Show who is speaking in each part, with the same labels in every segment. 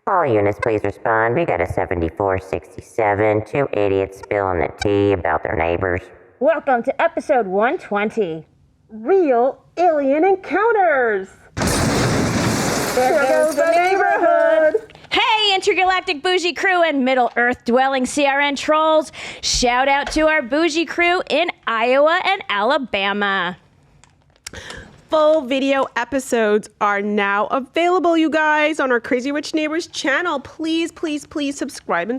Speaker 1: All units, please respond. We got a 7467. Two idiots spilling the tea about their neighbors.
Speaker 2: Welcome to episode 120. Real alien encounters. There goes the neighborhood.
Speaker 3: Hey, intergalactic bougie crew and Middle Earth dwelling CRN trolls. Shout out to our bougie crew in Iowa and Alabama.
Speaker 4: Full video episodes are now available, you guys, on our Crazy Rich Neighbors channel. Please, please, please subscribe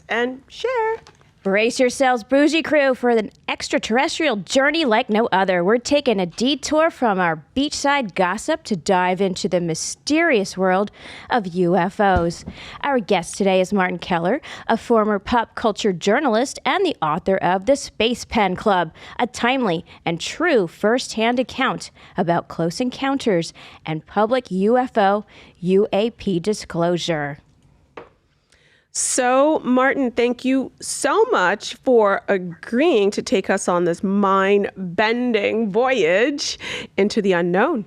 Speaker 4: and share.
Speaker 3: Brace yourselves, bougie crew, for an extraterrestrial journey like no other. We're taking a detour from our beachside gossip to dive into the mysterious world of UFOs. Our guest today is Martin Keller, a former pop culture journalist and the author of The Space Pen Club, a timely and true first-hand account about close encounters and public UFO UAP disclosure.
Speaker 4: So, Martin, thank you so much for agreeing to take us on this mind-bending voyage into the unknown.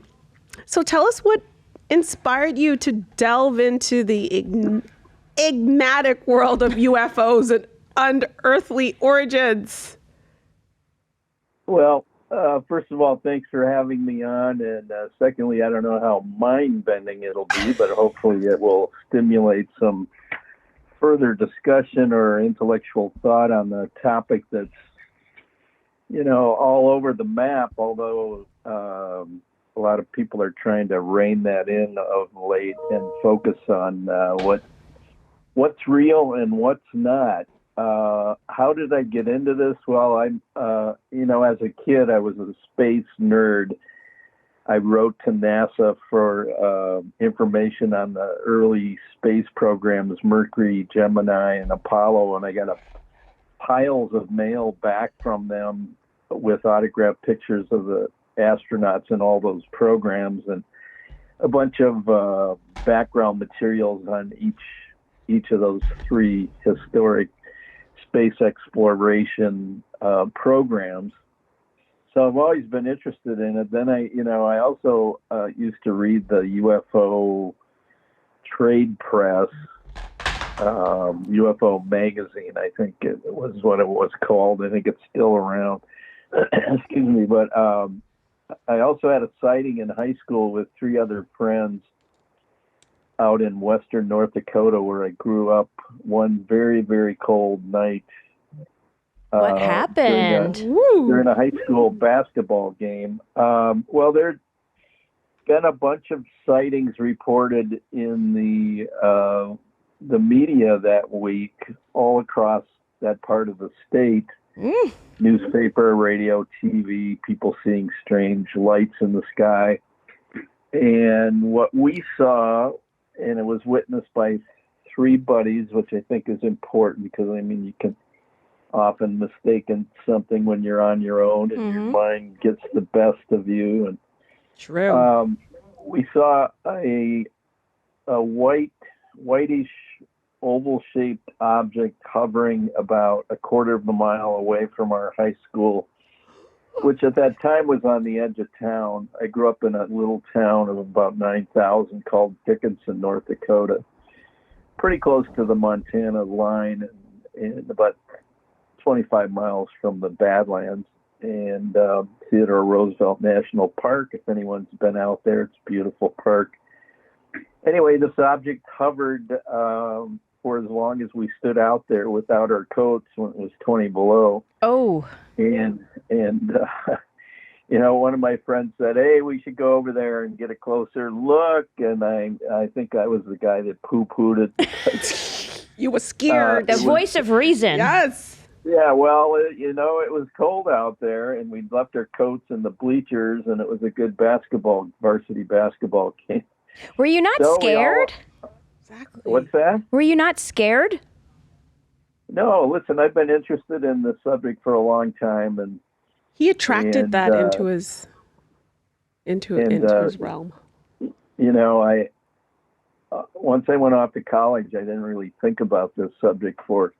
Speaker 4: So tell us what inspired you to delve into the enigmatic world of UFOs and unearthly origins.
Speaker 5: Well, first of all, thanks for having me on. And secondly, I don't know how mind-bending it'll be, but hopefully it will stimulate some further discussion or intellectual thought on the topic that's, all over the map, although a lot of people are trying to rein that in of late and focus on what's real and what's not. How did I get into this? Well, I'm, as a kid, I was a space nerd. I wrote to NASA for information on the early space programs, Mercury, Gemini, and Apollo, and I got piles of mail back from them with autographed pictures of the astronauts in all those programs and a bunch of background materials on each of those three historic space exploration programs. So I've always been interested in it. Then I also used to read the UFO trade press, UFO magazine, I think it was what it was called. I think it's still around. Excuse me. But I also had a sighting in high school with three other friends out in western North Dakota, where I grew up, one very, very cold night.
Speaker 3: What happened?
Speaker 5: During a high school basketball game. Well, there's been a bunch of sightings reported in the media that week, all across that part of the state. Newspaper, radio, TV, people seeing strange lights in the sky. And what we saw, and it was witnessed by three buddies, which I think is important because, you can often mistaken something when you're on your own and your mind gets the best of you. And
Speaker 4: true.
Speaker 5: We saw a whitish oval-shaped object hovering about a quarter of a mile away from our high school, which at that time was on the edge of town. I grew up in a little town of about 9,000 called Dickinson, North Dakota, pretty close to the Montana line and about 25 miles from the Badlands, and Theodore Roosevelt National Park. If anyone's been out there, it's a beautiful park. Anyway, this object hovered for as long as we stood out there without our coats when it was 20 below.
Speaker 3: Oh.
Speaker 5: And one of my friends said, "Hey, we should go over there and get a closer look." And I think I was the guy that poo-pooed it.
Speaker 4: You were scared.
Speaker 3: The voice of reason.
Speaker 4: Yes.
Speaker 5: Yeah, well, it was cold out there, and we'd left our coats in the bleachers, and it was a good varsity basketball game.
Speaker 3: Were you not scared?
Speaker 4: Exactly.
Speaker 5: What's that?
Speaker 3: Were you not scared?
Speaker 5: No, listen, I've been interested in this subject for a long time, and
Speaker 4: he attracted that into his realm.
Speaker 5: I once I went off to college, I didn't really think about this subject for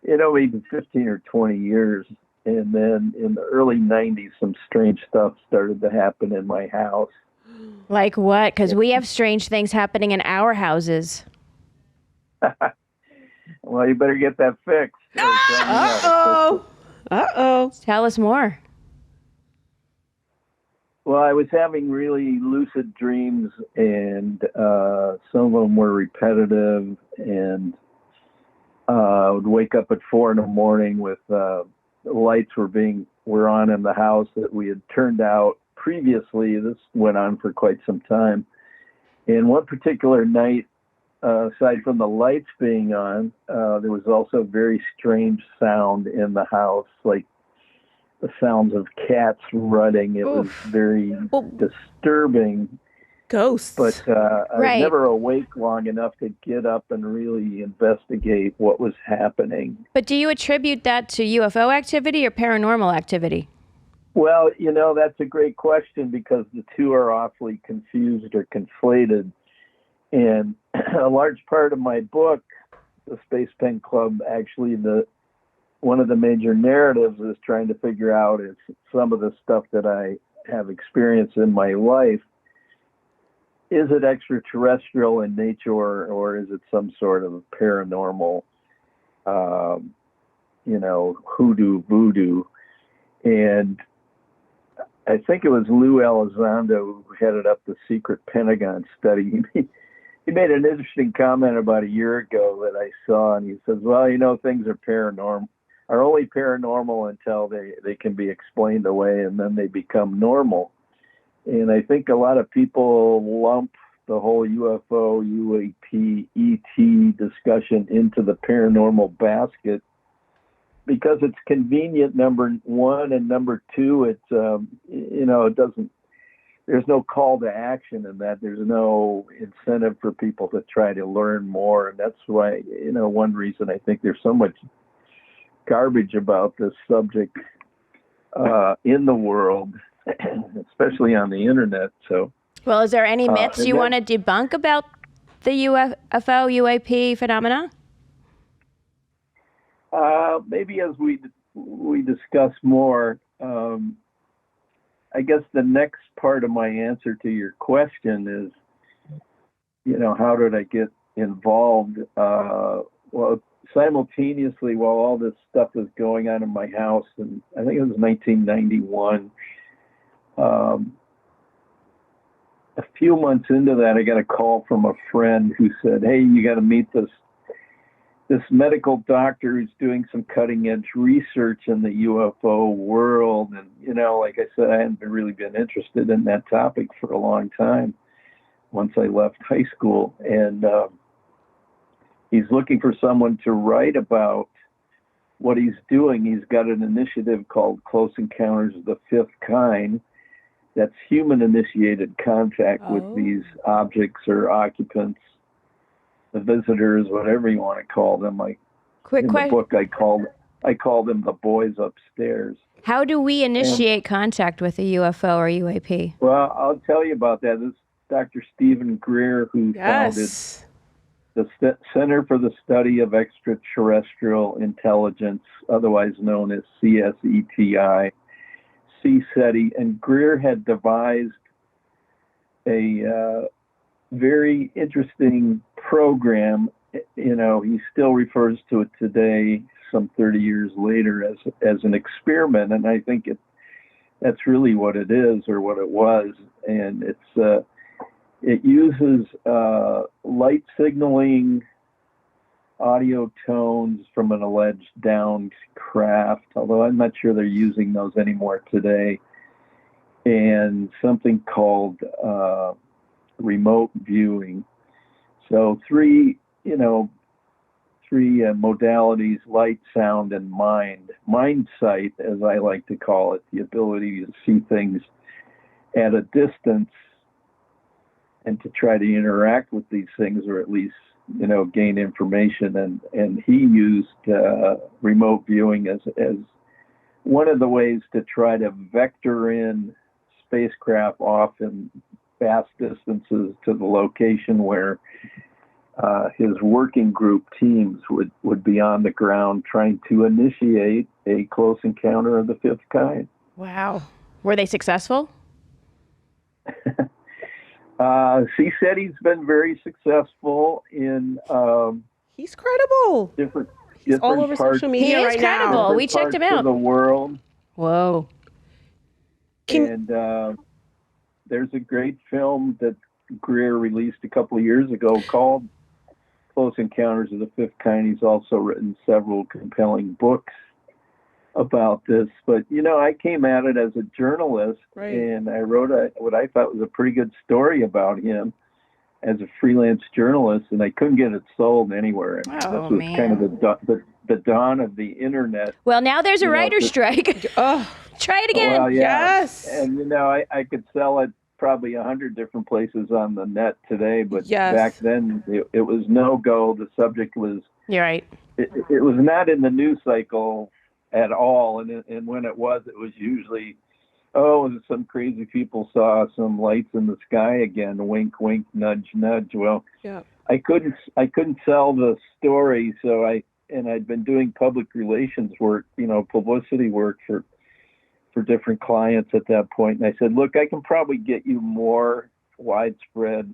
Speaker 5: maybe 15 or 20 years. And then in the early 90s, some strange stuff started to happen in my house.
Speaker 3: Like what? Because we have strange things happening in our houses.
Speaker 5: Well, you better get that fixed.
Speaker 4: Uh-oh. Uh-oh.
Speaker 3: Tell us more.
Speaker 5: Well, I was having really lucid dreams, and some of them were repetitive, and I would wake up at 4 a.m. with the lights were on in the house that we had turned out previously. This went on for quite some time. And one particular night, aside from the lights being on, there was also a very strange sound in the house, like the sounds of cats running. It was very disturbing.
Speaker 4: Ghosts.
Speaker 5: But I was
Speaker 3: Right.
Speaker 5: never awake long enough to get up and really investigate what was happening.
Speaker 3: But do you attribute that to UFO activity or paranormal activity?
Speaker 5: Well, that's a great question because the two are awfully confused or conflated. And a large part of my book, The Space Pen Club, actually one of the major narratives is trying to figure out if some of the stuff that I have experienced in my life, is it extraterrestrial in nature or is it some sort of paranormal, hoodoo, voodoo? And I think it was Lou Elizondo who headed up the secret Pentagon study. He made an interesting comment about a year ago that I saw, and he says, well, things are only paranormal until they can be explained away, and then they become normal. And I think a lot of people lump the whole UFO, UAP, ET discussion into the paranormal basket because it's convenient, number one, and number two, it's, it doesn't, there's no call to action in that. There's no incentive for people to try to learn more. And that's why, one reason I think there's so much garbage about this subject in the world, especially on the internet. So,
Speaker 3: Well, is there any myths you want to debunk about the UFO, UAP phenomena?
Speaker 5: Maybe as we discuss more, I guess the next part of my answer to your question is, how did I get involved? Well, simultaneously, while all this stuff was going on in my house, and I think it was 1991, a few months into that, I got a call from a friend who said, hey, you got to meet this medical doctor who's doing some cutting edge research in the UFO world. And, like I said, I hadn't really been interested in that topic for a long time once I left high school. And he's looking for someone to write about what he's doing. He's got an initiative called Close Encounters of the Fifth Kind. That's human-initiated contact with these objects or occupants, the visitors, whatever you want to call them.
Speaker 3: Quick
Speaker 5: in
Speaker 3: question.
Speaker 5: the book, I call them the boys upstairs.
Speaker 3: How do we initiate contact with a UFO or UAP?
Speaker 5: Well, I'll tell you about that. This is Dr. Stephen Greer, who founded the Center for the Study of Extraterrestrial Intelligence, otherwise known as CSETI, CSETI. And Greer had devised a very interesting program. He still refers to it today, some 30 years later, as an experiment, and I think that's really what it is, or what it was. And it uses light signaling, audio tones from an alleged downed craft, although I'm not sure they're using those anymore today, and something called remote viewing. So three modalities: light, sound, and mind. Mind sight, as I like to call it, the ability to see things at a distance and to try to interact with these things, or at least, gain information. And he used remote viewing as one of the ways to try to vector in spacecraft off in vast distances to the location where his working group teams would be on the ground trying to initiate a close encounter of the fifth kind.
Speaker 3: Wow. Were they successful?
Speaker 5: CSETI's been very successful in
Speaker 4: He's credible.
Speaker 5: different
Speaker 4: He's all
Speaker 5: different
Speaker 4: over
Speaker 5: parts,
Speaker 4: social media
Speaker 3: He is
Speaker 4: right now.
Speaker 3: credible. We
Speaker 5: different
Speaker 3: checked him
Speaker 5: parts
Speaker 3: out.
Speaker 5: of the world.
Speaker 3: Whoa.
Speaker 4: Can-
Speaker 5: And there's a great film that Greer released a couple of years ago called Close Encounters of the Fifth Kind. He's also written several compelling books about this. But, I came at it as a journalist,
Speaker 4: Right.
Speaker 5: and I wrote what I thought was a pretty good story about him as a freelance journalist, and I couldn't get it sold anywhere. And
Speaker 3: Oh,
Speaker 5: this was
Speaker 3: man.
Speaker 5: kind of the dawn of the internet.
Speaker 3: Well, now there's a
Speaker 5: You know,
Speaker 3: writer's
Speaker 5: the-
Speaker 3: strike.
Speaker 4: Oh,
Speaker 3: Try it again.
Speaker 5: Well, yeah.
Speaker 4: yes.
Speaker 5: And I could sell it probably 100 different places on the net today, but
Speaker 4: Yes.
Speaker 5: back then it was no go. The subject was
Speaker 3: You're right.
Speaker 5: it was not in the news cycle at all, and when it was usually, some crazy people saw some lights in the sky again. Wink, wink, nudge, nudge. Well,
Speaker 4: Yeah.
Speaker 5: I couldn't sell the story, so I'd been doing public relations work, publicity work for different clients at that point. And I said, look, I can probably get you more widespread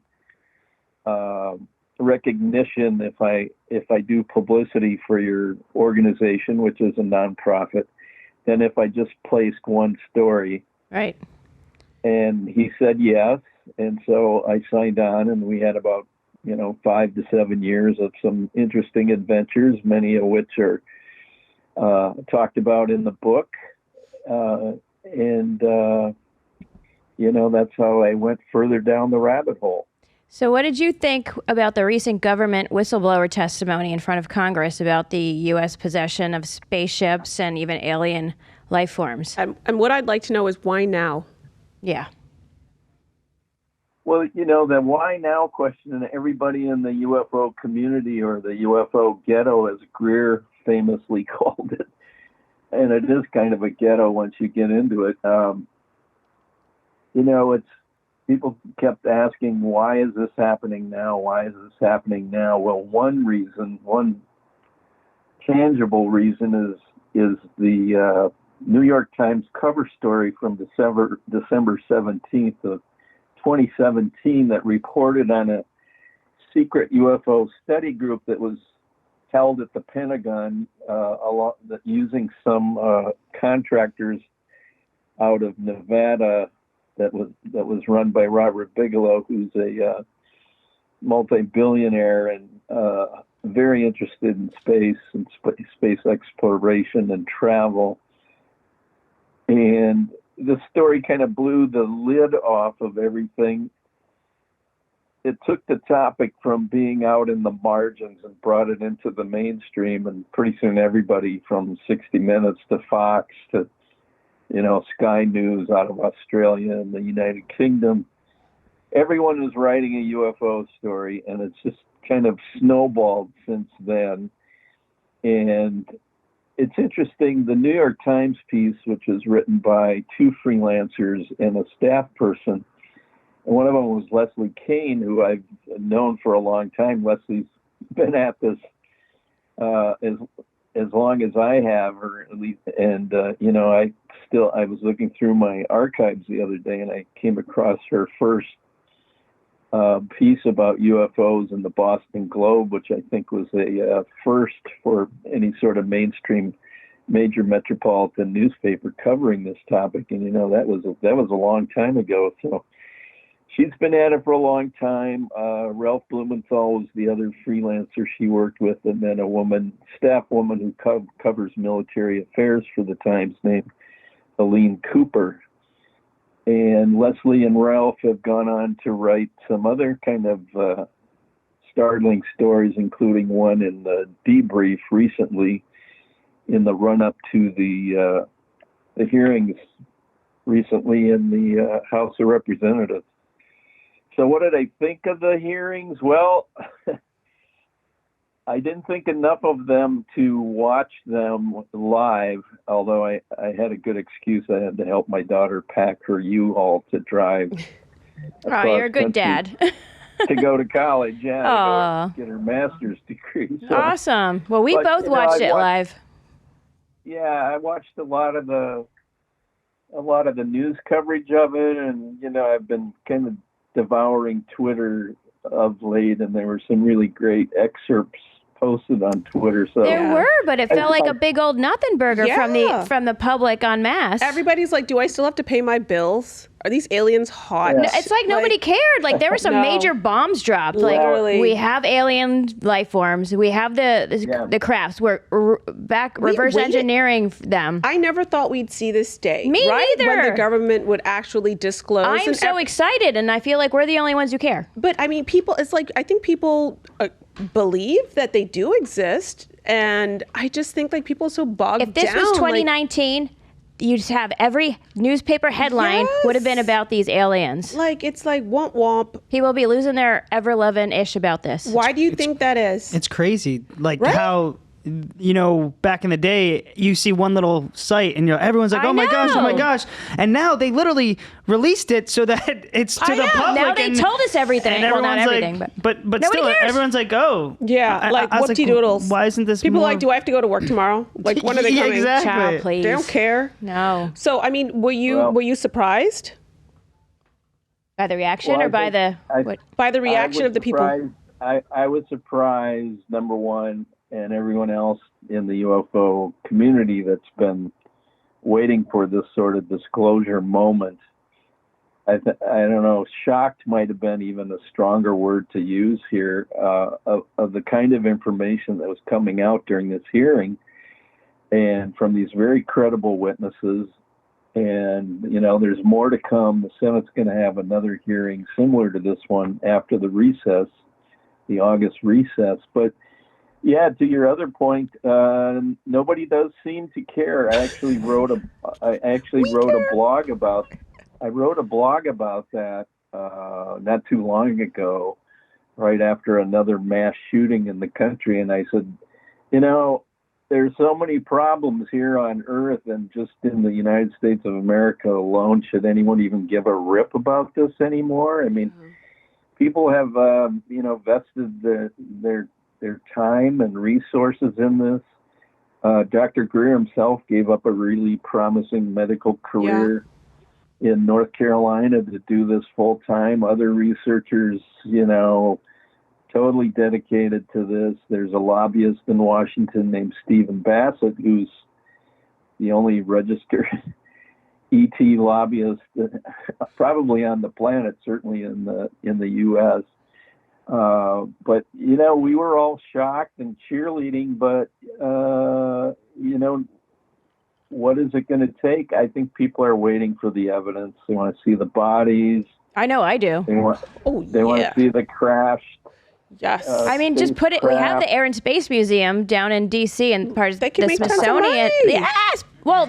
Speaker 5: recognition if I do publicity for your organization, which is a nonprofit, than if I just placed one story.
Speaker 3: Right.
Speaker 5: And he said yes. And so I signed on, and we had about 5 to 7 years of some interesting adventures, many of which are talked about in the book. That's how I went further down the rabbit hole.
Speaker 3: So what did you think about the recent government whistleblower testimony in front of Congress about the U.S. possession of spaceships and even alien life forms?
Speaker 4: And what I'd like to know is why now?
Speaker 3: Yeah.
Speaker 5: Well, the why now question, and everybody in the UFO community, or the UFO ghetto, as Greer famously called it, and it is kind of a ghetto once you get into it. It's people kept asking, why is this happening now? Why is this happening now? Well, one tangible reason is the New York Times cover story from December 17th of 2017 that reported on a secret UFO study group that was held at the Pentagon, using some contractors out of Nevada that was run by Robert Bigelow, who's a multi-billionaire and very interested in space and space exploration and travel. And the story kind of blew the lid off of everything. It took the topic from being out in the margins and brought it into the mainstream, and pretty soon everybody from 60 Minutes to Fox to Sky News out of Australia and the United Kingdom, everyone was writing a UFO story, and it's just kind of snowballed since then. And it's interesting, the New York Times piece, which was written by two freelancers and a staff person, and one of them was Leslie Kane, who I've known for a long time. Leslie's been at this as long as I have, or at least, and I was looking through my archives the other day, and I came across her first piece about UFOs in the Boston Globe, which I think was a first for any sort of mainstream major metropolitan newspaper covering this topic. And that was a long time ago. So she's been at it for a long time. Ralph Blumenthal was the other freelancer she worked with, and then a staff woman who covers military affairs for the Times named Aline Cooper. And Leslie and Ralph have gone on to write some other kind of startling stories, including one in the Debrief recently in the run-up to the hearings recently in the House of Representatives. So what did I think of the hearings? Well, I didn't think enough of them to watch them live, although I had a good excuse. I had to help my daughter pack her U-Haul to drive.
Speaker 3: Oh, you're a good dad.
Speaker 5: To go to college, yeah,
Speaker 3: Aw.
Speaker 5: to get her master's degree. So,
Speaker 3: Awesome. Well, we
Speaker 5: But,
Speaker 3: both watched it live.
Speaker 5: yeah, I watched a lot of the news coverage of it, and I've been kind of devouring Twitter of late, and there were some really great excerpts posted on Twitter. So
Speaker 3: There were, but it felt like a big old nothing burger
Speaker 4: Yeah.
Speaker 3: from the public en masse.
Speaker 4: Everybody's like, do I still have to pay my bills? Are these aliens hot?
Speaker 5: Yeah.
Speaker 3: It's like nobody cared. Like there were some
Speaker 4: No.
Speaker 3: major bombs dropped. Like
Speaker 4: Literally.
Speaker 3: we have alien life forms. We have the crafts. We're reverse
Speaker 4: waited.
Speaker 3: engineering them.
Speaker 4: I never thought we'd see this day.
Speaker 3: Me
Speaker 4: right?
Speaker 3: neither.
Speaker 4: When the government would actually disclose.
Speaker 3: I am
Speaker 4: and
Speaker 3: so excited, and I feel like we're the only ones who care.
Speaker 4: But I mean, people, it's like, I think people believe that they do exist. And I just think like people are so bogged down.
Speaker 3: If this was 2019, you'd have every newspaper headline would have been about these aliens.
Speaker 4: Like, it's like womp womp.
Speaker 3: People will be losing their ever-loving-ish about this.
Speaker 4: Why do you think that is?
Speaker 6: It's crazy. Like
Speaker 4: Right?
Speaker 6: how, back in the day, you see one little site and everyone's like,
Speaker 3: I
Speaker 6: oh my gosh, oh my
Speaker 3: know.
Speaker 6: gosh. And now they literally released it so that it's to
Speaker 3: I
Speaker 6: the
Speaker 3: know.
Speaker 6: public.
Speaker 3: Now they told us everything.
Speaker 6: And
Speaker 3: Well, not
Speaker 6: everyone's
Speaker 3: everything,
Speaker 6: like,
Speaker 3: but
Speaker 6: but
Speaker 3: nobody
Speaker 6: still,
Speaker 3: cares.
Speaker 6: everyone's like, oh.
Speaker 4: Yeah, like
Speaker 6: I was
Speaker 4: whoopty-doodles.
Speaker 6: Why isn't this
Speaker 4: People
Speaker 6: more?
Speaker 4: are like, do I have to go to work tomorrow? Like, when are they
Speaker 6: Yeah,
Speaker 4: coming?
Speaker 6: exactly.
Speaker 3: Child, please.
Speaker 4: They don't care.
Speaker 3: No.
Speaker 4: So, I mean, were you surprised
Speaker 3: By the reaction
Speaker 5: Well,
Speaker 3: or by the...
Speaker 4: by the reaction of the people?
Speaker 5: I was surprised, number one, and everyone else in the UFO community that's been waiting for this sort of disclosure moment. I don't know, shocked might have been even a stronger word to use here, of the kind of information that was coming out during this hearing, and from these very credible witnesses. And, there's more to come. The Senate's going to have another hearing similar to this one after the recess, the August recess. But yeah, to your other point, nobody does seem to care. I actually wrote a blog about that not too long ago, right after another mass shooting in the country, and I said, there's so many problems here on Earth and just in the United States of America alone. Should anyone even give a rip about this anymore? I mean, people have vested their time and resources in this. Dr. Greer himself gave up a really promising medical career in North Carolina to do this full time. Other researchers, totally dedicated to this. There's a lobbyist in Washington named Stephen Bassett, who's the only registered ET lobbyist probably on the planet, certainly in the U.S. But we were all shocked and cheerleading. But what is it going to take? I think people are waiting for the evidence. They want to see the bodies.
Speaker 3: I know I do.
Speaker 5: They want to see the crash.
Speaker 4: Yes.
Speaker 3: I mean, just put it. We have the Air and Space Museum down in D.C. and part of
Speaker 4: They can
Speaker 3: the
Speaker 4: make tons of
Speaker 3: Smithsonian.
Speaker 4: money.
Speaker 3: Yes. Well,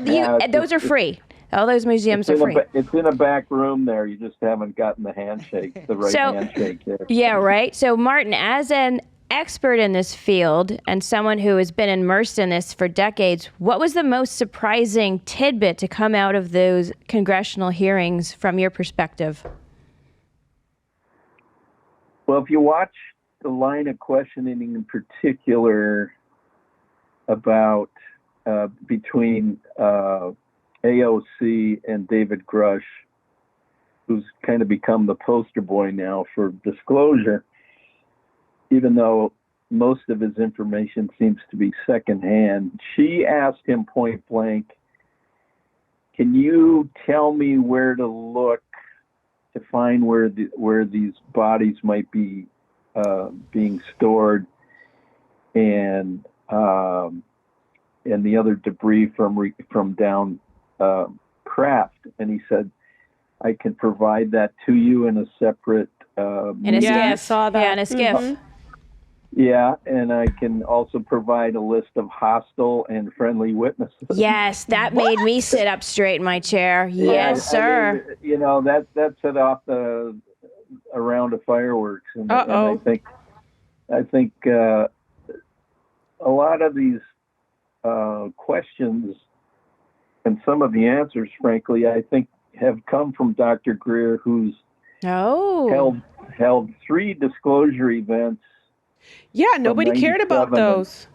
Speaker 3: those are free. All those museums are free.
Speaker 5: It's in a back room there. You just haven't gotten the handshake, the right handshake there.
Speaker 3: Yeah, right. So, Martin, as an expert in this field and someone who has been immersed in this for decades, what was the most surprising tidbit to come out of those congressional hearings from your perspective?
Speaker 5: Well, if you watch the line of questioning in particular about between AOC and David Grush, who's kind of become the poster boy now for disclosure, even though most of his information seems to be secondhand, she asked him point blank, can you tell me where to look to find where these bodies might be being stored, and the other debris from down craft? And he said, I can provide that to you in a separate
Speaker 3: In a skiff.
Speaker 4: I saw that.
Speaker 3: Yeah, in a skiff.
Speaker 4: Mhm.
Speaker 5: Yeah, and I can also provide a list of hostile and friendly witnesses.
Speaker 3: Yes, that made me sit up straight in my chair. Yes, sir.
Speaker 5: I mean, that set off a round of fireworks, and I think a lot of these questions and some of the answers, frankly, I think have come from Dr. Greer, who's held 3 disclosure events.
Speaker 4: Yeah, nobody cared about
Speaker 5: 97
Speaker 4: those.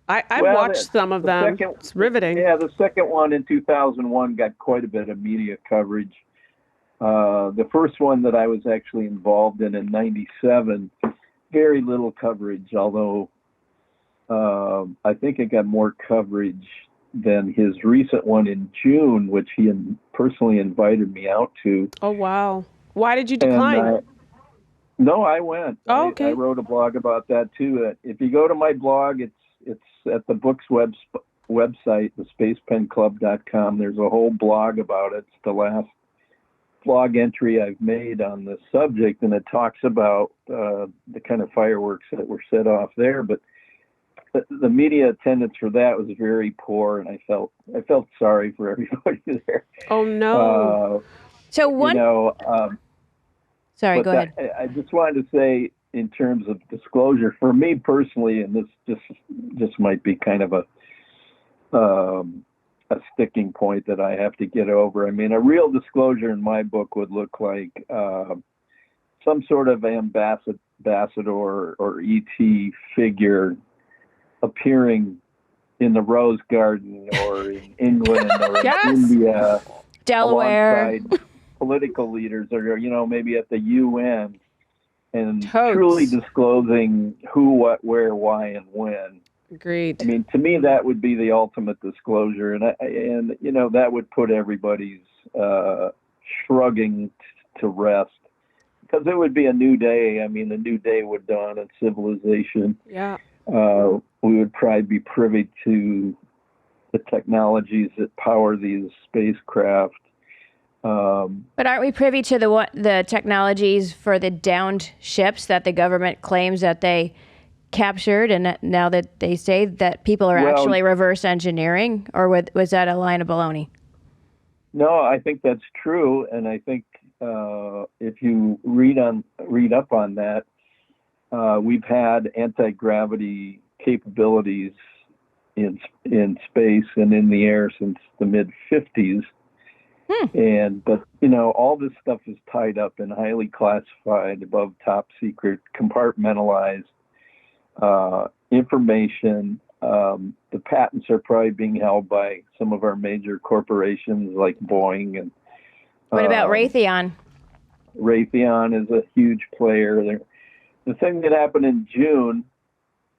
Speaker 4: I watched some of them. It's riveting.
Speaker 5: Yeah, the second one in 2001 got quite a bit of media coverage. The first one that I was actually involved in 97, very little coverage, although I think it got more coverage than his recent one in June, which he personally invited me out to.
Speaker 4: Oh, wow. Why did you decline?
Speaker 5: And no, I went.
Speaker 4: Oh,
Speaker 5: I
Speaker 4: okay.
Speaker 5: wrote a blog about that too. If you go to my blog, it's at the book's website, thespacepenclub.com. There's a whole blog about it. It's the last blog entry I've made on the subject, and it talks about the kind of fireworks that were set off there. But the media attendance for that was very poor, and I felt sorry for everybody there.
Speaker 4: Oh, no.
Speaker 3: So one. Sorry,
Speaker 5: but
Speaker 3: go ahead.
Speaker 5: I just wanted to say, in terms of disclosure, for me personally, and this just might be kind of a sticking point that I have to get over. I mean, a real disclosure in my book would look like some sort of ambassador or ET figure appearing in the Rose Garden or in England or
Speaker 4: Yes.
Speaker 5: in India,
Speaker 3: Delaware.
Speaker 5: alongside political leaders, or maybe at the UN, and
Speaker 4: Totes.
Speaker 5: truly disclosing who, what, where, why, and when.
Speaker 4: Agreed.
Speaker 5: I mean, to me, that would be the ultimate disclosure, and that would put everybody's shrugging to rest, because it would be a new day. I mean, a new day would dawn in civilization.
Speaker 4: Yeah.
Speaker 5: We would probably be privy to the technologies that power these spacecraft.
Speaker 3: But aren't we privy to the technologies for the downed ships that the government claims that they captured, and now that they say that people are actually reverse engineering, or was that a line of baloney?
Speaker 5: No, I think that's true, and I think if you read up on that, we've had anti-gravity capabilities in space and in the air since the mid-50s. But all this stuff is tied up in highly classified, above top secret, compartmentalized information. The patents are probably being held by some of our major corporations like Boeing. And
Speaker 3: What about Raytheon?
Speaker 5: Raytheon is a huge player there. The thing that happened in June,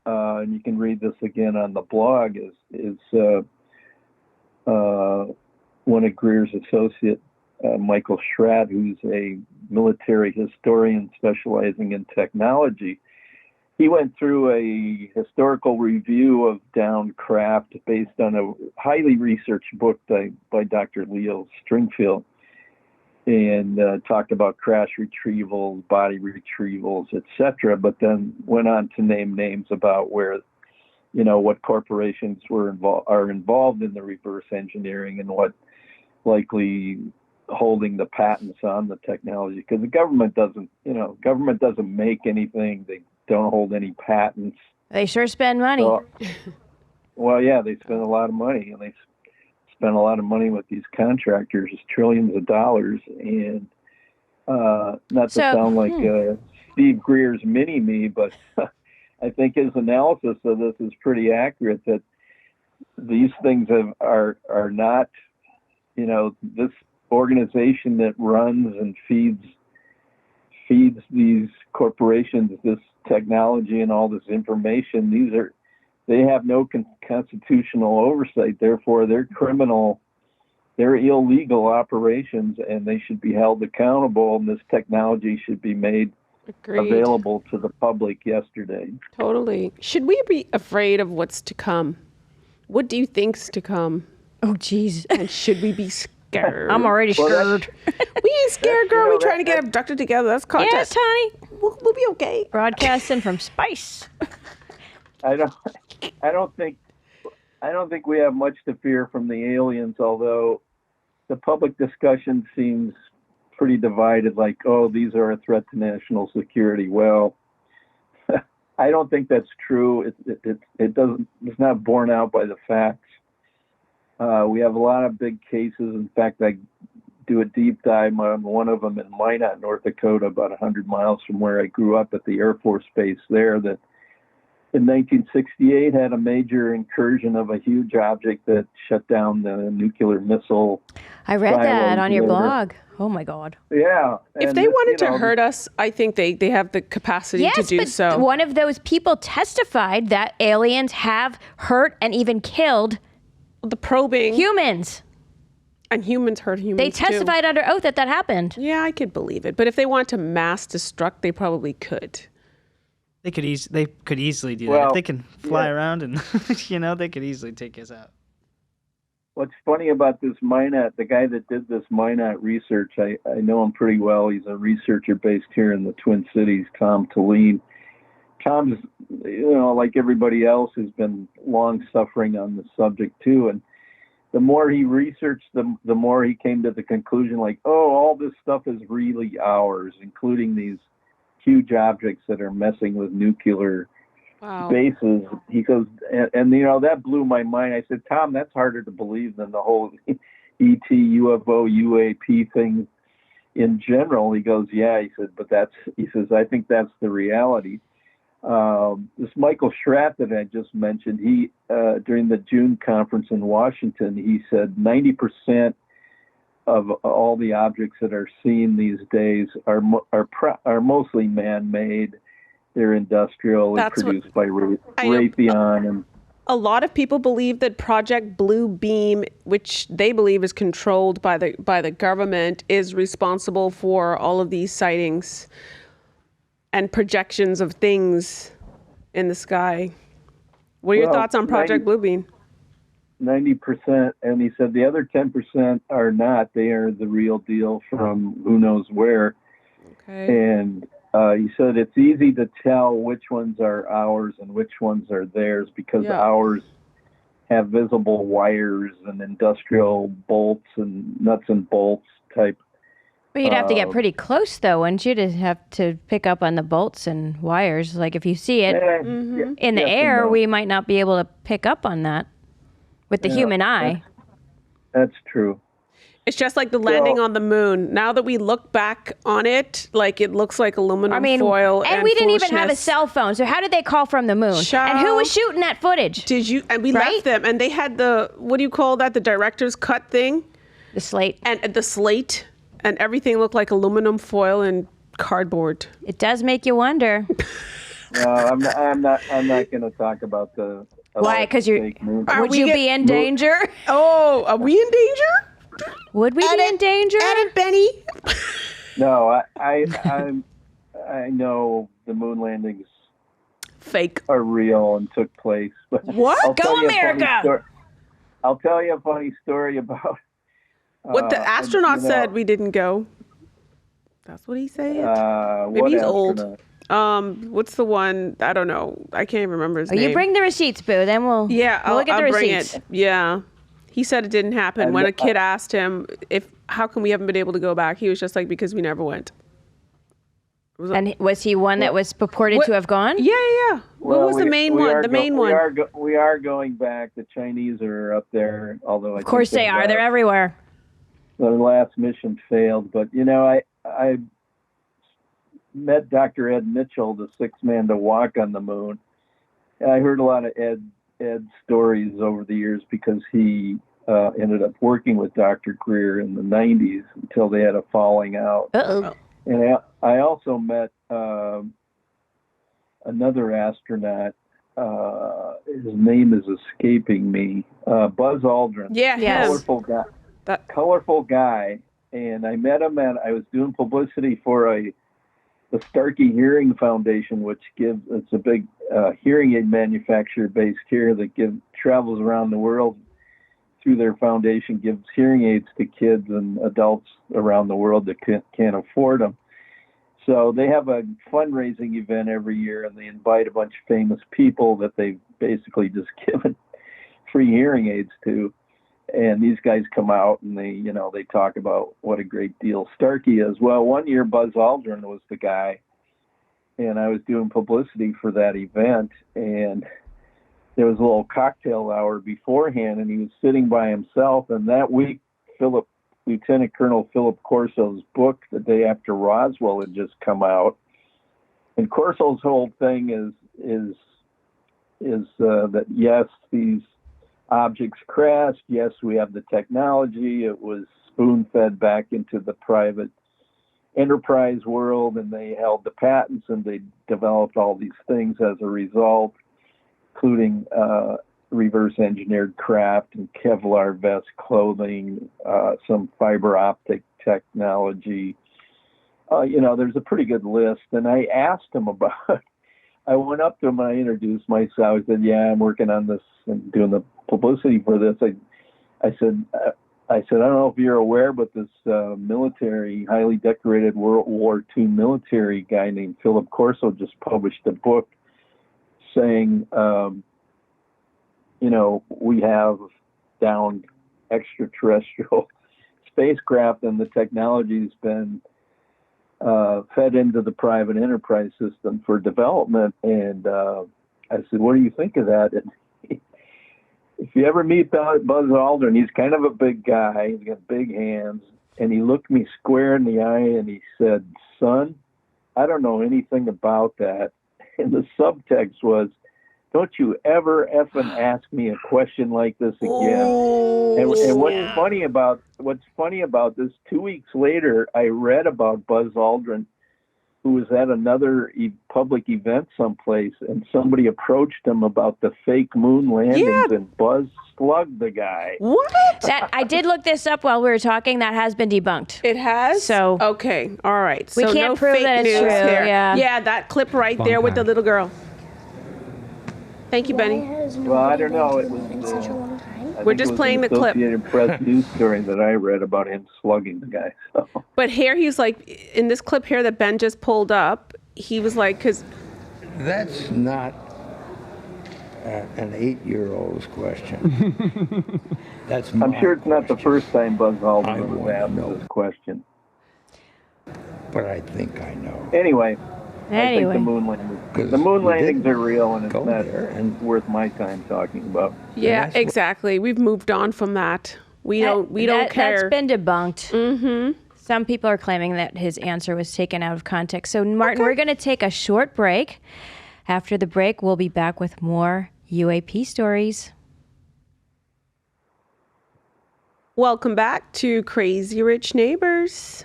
Speaker 5: and you can read this again on the blog, is one of Greer's associate, Michael Schratt, who's a military historian specializing in technology. He went through a historical review of downed craft based on a highly researched book by Dr. Leo Stringfield, and talked about crash retrievals, body retrievals, etc. But then went on to name names about where, what corporations are involved in the reverse engineering, and what likely holding the patents on the technology, because the government doesn't make anything. They don't hold any patents.
Speaker 3: They sure spend money.
Speaker 5: So, well, yeah, they spend a lot of money, and they spend a lot of money with these contractors, trillions of dollars. And not to sound like Steve Greer's mini-me, but I think his analysis of this is pretty accurate, that these things are not, this organization that runs and feeds these corporations this technology and all this information. They have no constitutional oversight. Therefore, they're illegal operations, and they should be held accountable. And this technology should be made available to the public yesterday.
Speaker 4: Totally. Should we be afraid of what's to come? What do you think's to come?
Speaker 3: Oh, geez.
Speaker 4: And should we be scared?
Speaker 3: I'm already scared.
Speaker 4: We ain't scared, girl. We're trying to get abducted together. That's content.
Speaker 3: Yes, honey.
Speaker 4: We'll be okay.
Speaker 3: Broadcasting from space.
Speaker 5: I don't think we have much to fear from the aliens, although the public discussion seems pretty divided, like, oh, these are a threat to national security. Well, I don't think that's true. It's not borne out by the facts. We have a lot of big cases. In fact, I do a deep dive on one of them in Minot, North Dakota, about 100 miles from where I grew up at the Air Force Base there, that in 1968 had a major incursion of a huge object that shut down the nuclear missile.
Speaker 3: I read that on your
Speaker 5: later.
Speaker 3: blog. Oh my God.
Speaker 5: Yeah.
Speaker 4: If
Speaker 5: and
Speaker 4: they
Speaker 5: this,
Speaker 4: wanted to hurt us, I think they have the capacity to
Speaker 3: Yes,
Speaker 4: do
Speaker 3: but
Speaker 4: so.
Speaker 3: one of those people testified that aliens have hurt and even killed
Speaker 4: The probing
Speaker 3: humans.
Speaker 4: and humans hurt humans
Speaker 3: They
Speaker 4: too.
Speaker 3: testified under oath that happened.
Speaker 4: Yeah, I could believe it. But if they want to mass destruct, they probably could.
Speaker 6: They could easily do that.
Speaker 5: Well,
Speaker 6: If they can fly
Speaker 5: yeah.
Speaker 6: around and, they could easily take us out.
Speaker 5: What's funny about this Minot, the guy that did this Minot research, I know him pretty well. He's a researcher based here in the Twin Cities, Tom Talene. Tom's, like everybody else, has been long suffering on the subject too. And the more he researched, the more he came to the conclusion, all this stuff is really ours, including these huge objects that are messing with nuclear bases. He goes, and that blew my mind. I said, Tom, that's harder to believe than the whole ET, UFO, UAP thing in general. He goes, yeah. He said, he says, I think that's the reality. This Michael Schratt that I just mentioned, he during the June conference in Washington, he said 90% of all the objects that are seen these days are mostly man-made. They're industrial and produced by Raytheon. And
Speaker 4: a lot of people believe that Project Blue Beam, which they believe is controlled by the government, is responsible for all of these sightings and projections of things in the sky. What are your thoughts on Project Blue Beam?
Speaker 5: 90%, and he said the other 10% are not. They are the real deal from who knows where.
Speaker 4: Okay.
Speaker 5: And he said it's easy to tell which ones are ours and which ones are theirs because ours have visible wires and industrial bolts and nuts and bolts type.
Speaker 3: But you'd have to get pretty close, though, wouldn't you, to have to pick up on the bolts and wires? Like if you see it in the air, we might not be able to pick up on that with the human eye.
Speaker 5: That's true.
Speaker 4: It's just like the landing on the moon. Now that we look back on it, it looks like aluminum foil.
Speaker 3: And we didn't even have a cell phone. So how did they call from the moon? And who was shooting that footage?
Speaker 4: And we left them, and they had what do you call that? The director's cut thing?
Speaker 3: The slate.
Speaker 4: And the slate, and everything looked like aluminum foil and cardboard.
Speaker 3: It does make you wonder.
Speaker 5: No, I'm not going to talk about the.
Speaker 3: Why? Because would you be in danger?
Speaker 4: Oh, are we in danger?
Speaker 3: Would we be in danger?
Speaker 4: Edit, Benny.
Speaker 5: No, I know the moon landings
Speaker 4: fake
Speaker 5: are real and took place. But
Speaker 4: what?
Speaker 3: Go America!
Speaker 5: I'll tell you a funny story about
Speaker 4: what the astronaut said. We didn't go. That's what he said. Maybe he's old. What's the one? I don't know. I can't even remember his name.
Speaker 3: You bring the receipts, Boo. Then we'll look at the receipts.
Speaker 4: Bring it. Yeah. He said it didn't happen.
Speaker 5: And
Speaker 4: when a kid asked him how come we haven't been able to go back, he was just like, because we never went.
Speaker 3: And was he one that was purported to have gone?
Speaker 4: Yeah. What was the main one? The main one.
Speaker 5: We are going back. The Chinese are up there, although
Speaker 3: of course they are. They're everywhere.
Speaker 5: The last mission failed, but I met Dr. Ed Mitchell, the sixth man to walk on the moon. I heard a lot of Ed stories over the years because he ended up working with Dr. Greer in the 90s until they had a falling out.
Speaker 3: Uh-oh.
Speaker 5: And I also met another astronaut. His name is escaping me. Buzz Aldrin.
Speaker 4: Yeah,
Speaker 5: colorful guy. That colorful guy. And I met him I was doing publicity for the Starkey Hearing Foundation, which it's a big hearing aid manufacturer based here that travels around the world through their foundation, gives hearing aids to kids and adults around the world that can't afford them. So they have a fundraising event every year, and they invite a bunch of famous people that they've basically just given free hearing aids to. And these guys come out and they talk about what a great deal Starkey is. Well, one year Buzz Aldrin was the guy, and I was doing publicity for that event, and there was a little cocktail hour beforehand, and he was sitting by himself. And that week, Lieutenant Colonel Philip Corso's book, The Day After Roswell, had just come out. And Corso's whole thing is is that yes, these objects crashed. Yes, we have the technology. It was spoon-fed back into the private enterprise world, and they held the patents, and they developed all these things as a result, including reverse engineered craft and Kevlar vest clothing, some fiber optic technology. There's a pretty good list. And I asked him about, I went up to him and I introduced myself. I said, yeah, I'm working on this and doing the publicity for this. I said, I don't know if you're aware, but this military, highly decorated World War II military guy named Philip Corso just published a book saying, we have downed extraterrestrial spacecraft, and the technology's been fed into the private enterprise system for development. And I said, what do you think of that? And if you ever meet Buzz Aldrin, he's kind of a big guy. He's got big hands. And he looked me square in the eye and he said, son, I don't know anything about that. And the subtext was, don't you ever effing ask me a question like this again. And what's funny about this, 2 weeks later, I read about Buzz Aldrin, who was at another public event someplace, and somebody approached him about the fake moon landings, and Buzz slugged the guy.
Speaker 4: What?
Speaker 3: I did look this up while we were talking. That has been debunked.
Speaker 4: It has?
Speaker 3: So
Speaker 4: okay, all right.
Speaker 3: We
Speaker 4: so
Speaker 3: can't
Speaker 4: no
Speaker 3: prove
Speaker 4: fake
Speaker 3: that it's
Speaker 4: news
Speaker 3: true.
Speaker 4: here.
Speaker 3: Yeah.
Speaker 4: That clip right there with the little girl. Thank you, Benny.
Speaker 5: Well, I don't know. It was.
Speaker 4: We're just playing the clip.
Speaker 5: Associated Press news story that I read about him slugging the guy. So.
Speaker 4: But here he's like, in this clip here that Ben just pulled up, he was like, because
Speaker 7: that's not an 8-year-old's question. That's
Speaker 5: I'm sure it's not the first time Buzz
Speaker 7: I
Speaker 5: Aldrin was
Speaker 7: want
Speaker 5: asked
Speaker 7: to know.
Speaker 5: this question.
Speaker 7: But I think I know.
Speaker 5: Anyway. I think the moon landings are real, and it's
Speaker 7: Go
Speaker 5: not
Speaker 7: there and-
Speaker 5: worth my time talking about.
Speaker 4: yeah,
Speaker 7: that's what-
Speaker 4: exactly. We've moved on from that. We don't care.
Speaker 3: That's been debunked. Mm-hmm. Some people are claiming that his answer was taken out of context. So, Martin, we're going to take a short break. After the break, we'll be back with more UAP stories.
Speaker 4: Welcome back to Crazy Rich Neighbors.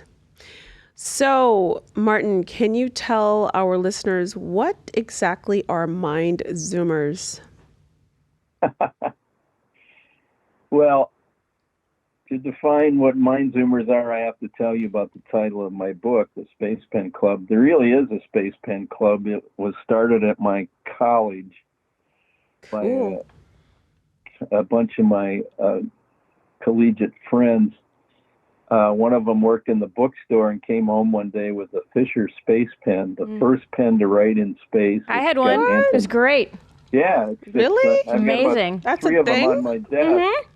Speaker 4: So, Martin, can you tell our listeners what exactly are mind zoomers?
Speaker 5: Well, to define what mind zoomers are, I have to tell you about the title of my book, The Space Pen Club. There really is a Space Pen Club. It was started at my college by a bunch of my collegiate friends. One of them worked in the bookstore and came home one day with a Fisher space pen, the first pen to write in space.
Speaker 3: I had one. It was great.
Speaker 5: Yeah.
Speaker 4: Really?
Speaker 5: I've got
Speaker 3: amazing.
Speaker 5: about
Speaker 4: That's
Speaker 5: three
Speaker 4: a
Speaker 5: of them
Speaker 4: thing?
Speaker 5: on my desk.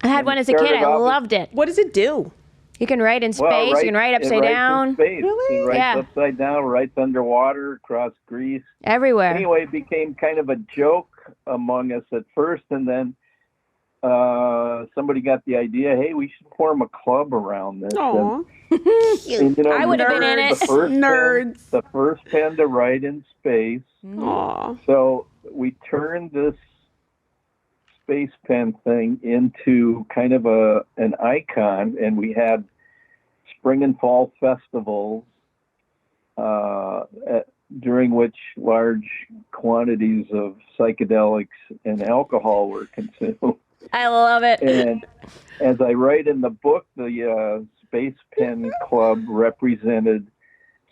Speaker 3: I had one as a kid.
Speaker 5: started
Speaker 3: I
Speaker 5: off with-
Speaker 3: loved it.
Speaker 4: What does it do?
Speaker 3: You can write in space.
Speaker 5: Well,
Speaker 3: You can write
Speaker 5: it
Speaker 3: upside
Speaker 5: writes in
Speaker 3: down.
Speaker 5: space.
Speaker 4: Really?
Speaker 5: It writes
Speaker 3: Yeah.
Speaker 5: upside down, writes underwater, across Greece.
Speaker 3: Everywhere.
Speaker 5: Anyway, it became kind of a joke among us at first, and then somebody got the idea, hey, we should form a club around this.
Speaker 4: Aw.
Speaker 5: And,
Speaker 3: I would have been in it.
Speaker 4: Nerds.
Speaker 5: The first pen to write in space.
Speaker 4: Aw.
Speaker 5: So we turned this space pen thing into kind of an icon, and we had spring and fall festivals during which large quantities of psychedelics and alcohol were consumed.
Speaker 3: I love it.
Speaker 5: And as I write in the book, the Space Pen Club represented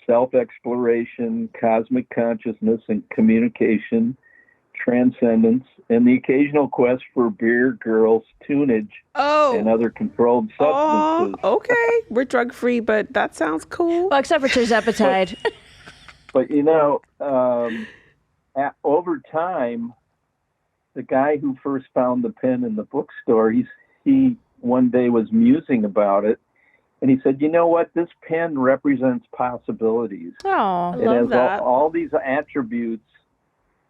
Speaker 5: self-exploration, cosmic consciousness and communication, transcendence, and the occasional quest for beer, girls, tunage, and other controlled substances.
Speaker 4: Okay. We're drug-free, but that sounds cool.
Speaker 3: Well, except for terzepatide.
Speaker 5: But, over time, the guy who first found the pen in the bookstore, he one day was musing about it, and he said, you know what, this pen represents possibilities.
Speaker 3: Oh,
Speaker 5: It
Speaker 4: love
Speaker 5: has
Speaker 4: that.
Speaker 5: all these attributes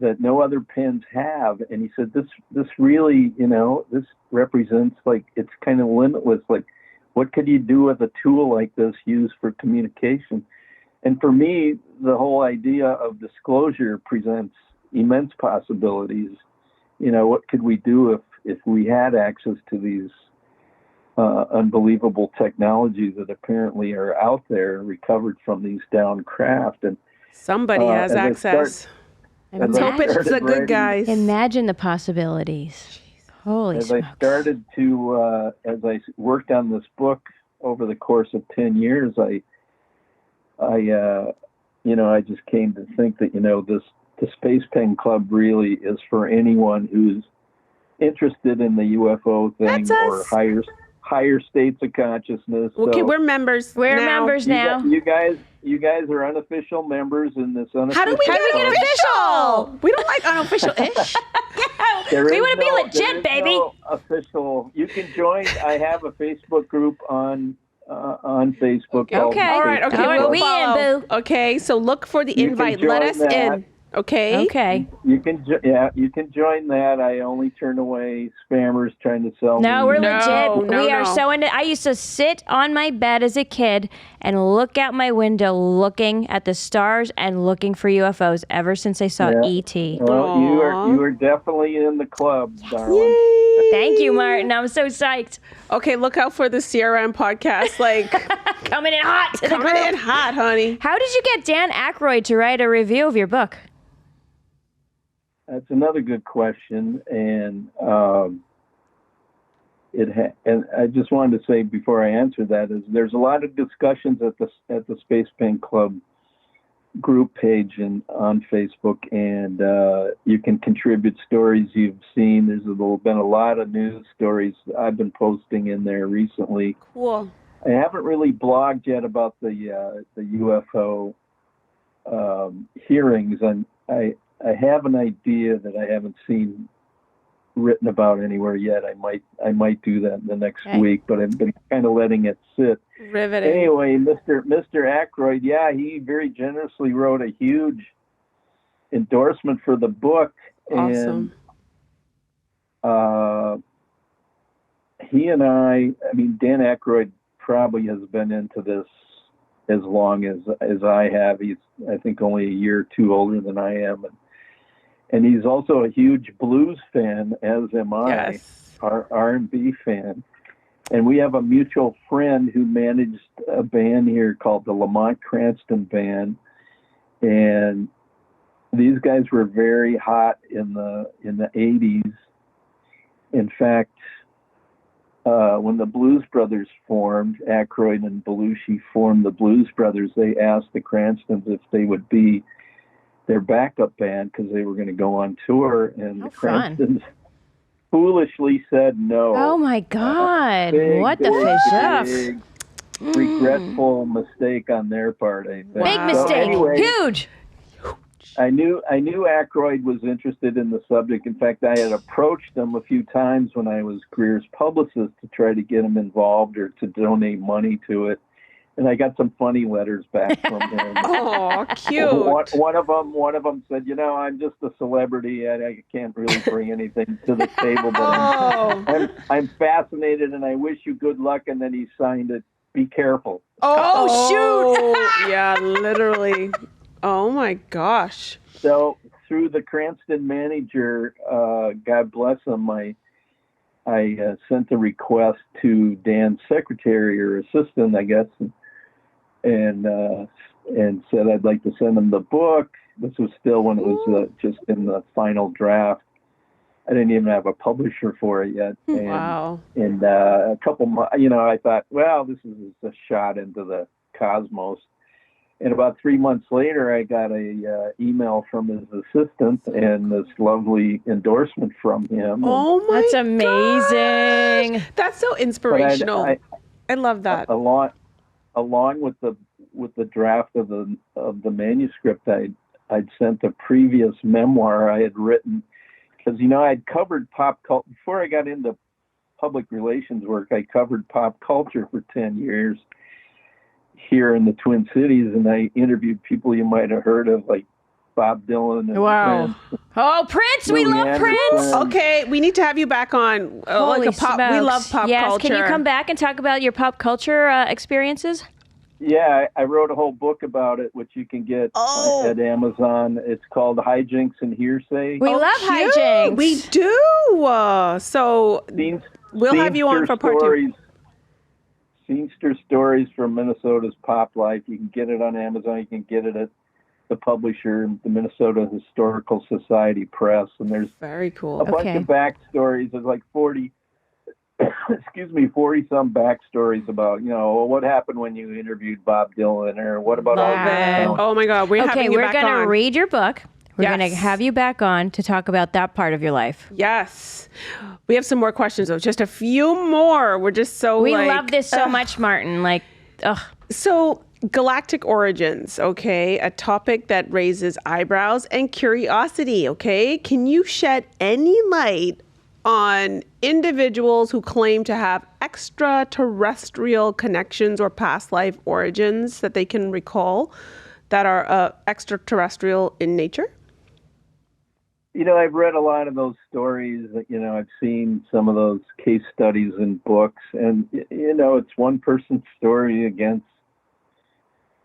Speaker 5: that no other pens have. And he said, this really, this represents, like, it's kind of limitless. Like, what could you do with a tool like this used for communication? And for me, the whole idea of disclosure presents immense possibilities. What could we do if we had access to these unbelievable technologies that apparently are out there, recovered from these downed craft? And
Speaker 4: Somebody has access. Let's hope it's the good guys.
Speaker 3: Imagine the possibilities. Holy smokes.
Speaker 5: As I worked on this book over the course of 10 years, I just came to think that, the Space Pen Club really is for anyone who's interested in the UFO thing or higher states of consciousness.
Speaker 4: Okay,
Speaker 5: so
Speaker 4: we're members.
Speaker 3: We're members now.
Speaker 5: You guys are unofficial members in this unofficial.
Speaker 4: How do we get official? We don't like unofficial-ish.
Speaker 3: We want to be legit, baby.
Speaker 5: No official. You can join. I have a Facebook group on Facebook.
Speaker 3: Okay.
Speaker 4: All right. Okay.
Speaker 3: All right,
Speaker 4: We'll
Speaker 3: we in,
Speaker 4: follow.
Speaker 3: boo.
Speaker 4: Okay. So look for the invite. Let us in. Okay.
Speaker 3: Okay.
Speaker 5: You can join that. I only turn away spammers trying to sell me.
Speaker 3: No, we're legit.
Speaker 4: No,
Speaker 3: We are
Speaker 4: no.
Speaker 3: so into. I used to sit on my bed as a kid and look out my window, looking at the stars and looking for UFOs ever since I saw E.T.
Speaker 5: Well, you are definitely in the club, darling.
Speaker 3: Thank you, Martin. I'm so psyched.
Speaker 4: Okay. Look out for the CRM podcast. Like
Speaker 3: Coming in hot to the
Speaker 4: coming
Speaker 3: group.
Speaker 4: in hot, honey.
Speaker 3: How did you get Dan Aykroyd to write a review of your book?
Speaker 5: That's another good question, and and I just wanted to say before I answer that is there's a lot of discussions at the Space Pen Club group page and on Facebook, and you can contribute stories you've seen. There's been a lot of news stories I've been posting in there recently.
Speaker 4: Cool.
Speaker 5: I haven't really blogged yet about the UFO hearings, and I have an idea that I haven't seen written about anywhere yet. I might do that in the next week, but I've been kind of letting it sit.
Speaker 4: Riveting.
Speaker 5: Anyway, Mr. Aykroyd, he very generously wrote a huge endorsement for the book.
Speaker 4: Awesome.
Speaker 5: And he and I mean, Dan Aykroyd probably has been into this as long as I have. He's, I think, only a year or two older than I am. And he's also a huge blues fan, as am I,
Speaker 4: Yes.
Speaker 5: R&B fan. And we have a mutual friend who managed a band here called the Lamont Cranston Band. And these guys were very hot in the 80s. In fact, when the Blues Brothers formed, Aykroyd and Belushi formed the Blues Brothers, they asked the Cranstons if they would be their backup band because they were going to go on tour, and the Cranstons foolishly said no.
Speaker 3: Oh my God! What the fish up?
Speaker 5: Regretful mistake on their part, I think.
Speaker 3: Big mistake.
Speaker 5: So anyway,
Speaker 3: Huge.
Speaker 5: I knew Aykroyd was interested in the subject. In fact, I had approached him a few times when I was Greer's publicist to try to get him involved or to donate money to it. And I got some funny letters back from him.
Speaker 4: Oh, cute.
Speaker 5: One of them said, I'm just a celebrity. I can't really bring anything to the table, but I'm fascinated and I wish you good luck. And then he signed it. Be careful.
Speaker 3: Oh, shoot.
Speaker 4: Yeah, literally. Oh my gosh.
Speaker 5: So through the Cranston manager, God bless him, I sent a request to Dan's secretary or assistant, I guess, and said I'd like to send him the book. This was still when it was just in the final draft. I didn't even have a publisher for it yet. And,
Speaker 4: Wow.
Speaker 5: And a couple months, I thought, well, this is a shot into the cosmos. And about 3 months later, I got a email from his assistant and this lovely endorsement from him.
Speaker 4: Oh my
Speaker 3: That's amazing.
Speaker 4: gosh. That's so inspirational. I love that.
Speaker 5: Along with the draft of the manuscript, I'd sent a previous memoir I had written because I'd covered pop culture before I got into public relations work. I covered pop culture for 10 years. Here in the Twin Cities, and I interviewed people you might have heard of, like Bob Dylan and
Speaker 3: Wow.
Speaker 5: Prince.
Speaker 3: Oh, Prince. We
Speaker 5: Louis
Speaker 3: love Prince.
Speaker 5: Anderson.
Speaker 4: Okay, we need to have you back on.
Speaker 3: Holy
Speaker 4: We love pop
Speaker 3: yes,
Speaker 4: culture.
Speaker 3: Can you come back and talk about your pop culture experiences?
Speaker 5: Yeah, I wrote a whole book about it, which you can get at Amazon. It's called Hijinks and Hearsay.
Speaker 3: We love
Speaker 4: Cute.
Speaker 3: hijinks.
Speaker 4: We do. So we'll have you on for part 2.
Speaker 5: Scenester Stories from Minnesota's Pop Life. You can get it on Amazon. You can get it at the publisher, the Minnesota Historical Society Press. And there's
Speaker 4: very cool.
Speaker 5: a bunch of backstories. There's like 40 some backstories about, what happened when you interviewed Bob Dylan, or what about all these.
Speaker 4: Oh my God, we're having you back on.
Speaker 3: We're going to read your book. We're going to have you back on to talk about that part of your life.
Speaker 4: Yes. We have some more questions, though. Just a few more. We're just so
Speaker 3: We love this so much, Martin.
Speaker 4: So, galactic origins, okay? A topic that raises eyebrows and curiosity, okay? Can you shed any light on individuals who claim to have extraterrestrial connections or past life origins that they can recall that are extraterrestrial in nature?
Speaker 5: I've read a lot of those stories. I've seen some of those case studies in books, and it's one person's story against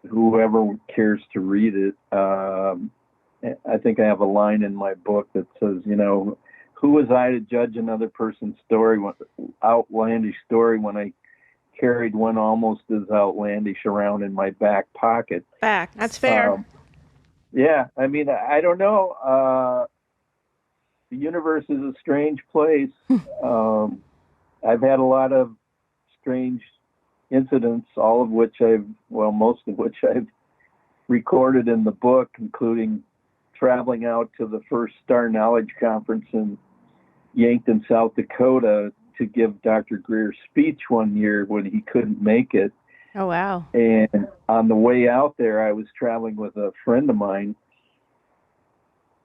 Speaker 5: whoever cares to read it. I think I have a line in my book that says, who was I to judge another person's outlandish story when I carried one almost as outlandish around in my back pocket?
Speaker 3: That's fair.
Speaker 5: Yeah, I mean, I don't know. The universe is a strange place. I've had a lot of strange incidents, most of which I've recorded in the book, including traveling out to the first Star Knowledge Conference in Yankton, South Dakota, to give Dr. Greer's speech one year when he couldn't make it.
Speaker 3: Oh, wow.
Speaker 5: And on the way out there, I was traveling with a friend of mine,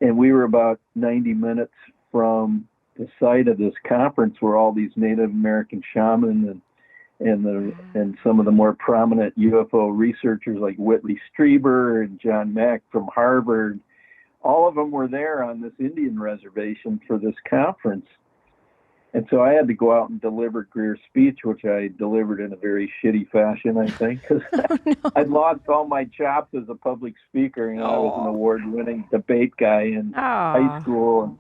Speaker 5: and we were about 90 minutes from the site of this conference where all these Native American shamans and some of the more prominent UFO researchers like Whitley Strieber and John Mack from Harvard, all of them were there on this Indian reservation for this conference. And so I had to go out and deliver Greer's speech, which I delivered in a very shitty fashion, I think, because I'd lost all my chops as a public speaker. I was an award-winning debate guy in high school,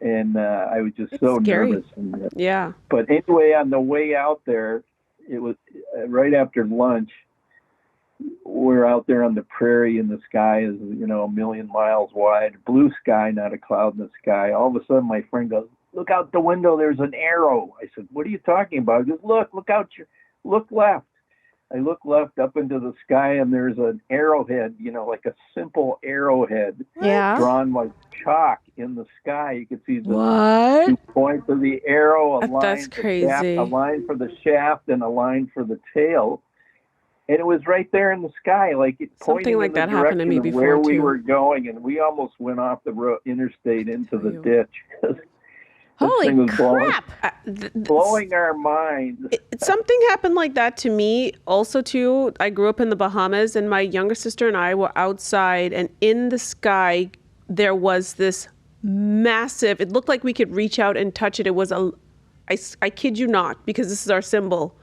Speaker 5: and I was just so nervous. But anyway, on the way out there, it was right after lunch. We're out there on the prairie, and the sky is, a million miles wide, blue sky, not a cloud in the sky. All of a sudden, my friend goes, "Look out the window, there's an arrow." I said, "What are you talking about?" He goes, look left. I look left up into the sky, and there's an arrowhead, like a simple arrowhead drawn like chalk in the sky. You could see the 2 points of the arrow, a line for the shaft, and a line for the tail. And it was right there in the sky, like it pointing in the direction of where we were going, and we almost went off the interstate into the ditch.
Speaker 3: Holy crap!
Speaker 5: Blowing our minds.
Speaker 4: Something happened like that to me also too. I grew up in the Bahamas, and my younger sister and I were outside, and in the sky there was this massive, it looked like we could reach out and touch it. It was I kid you not, because this is our symbol.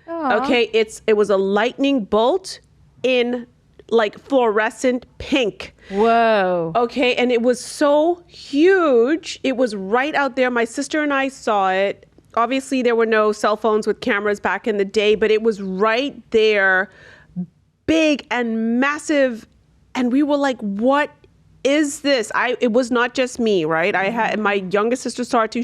Speaker 4: Aww. Okay, it was a lightning bolt in like fluorescent pink.
Speaker 3: Whoa.
Speaker 4: Okay, and it was so huge. It was right out there. My sister and I saw it. Obviously, there were no cell phones with cameras back in the day, but it was right there, big and massive. And we were like, what is this? It was not just me, right? I had my youngest sister saw it too.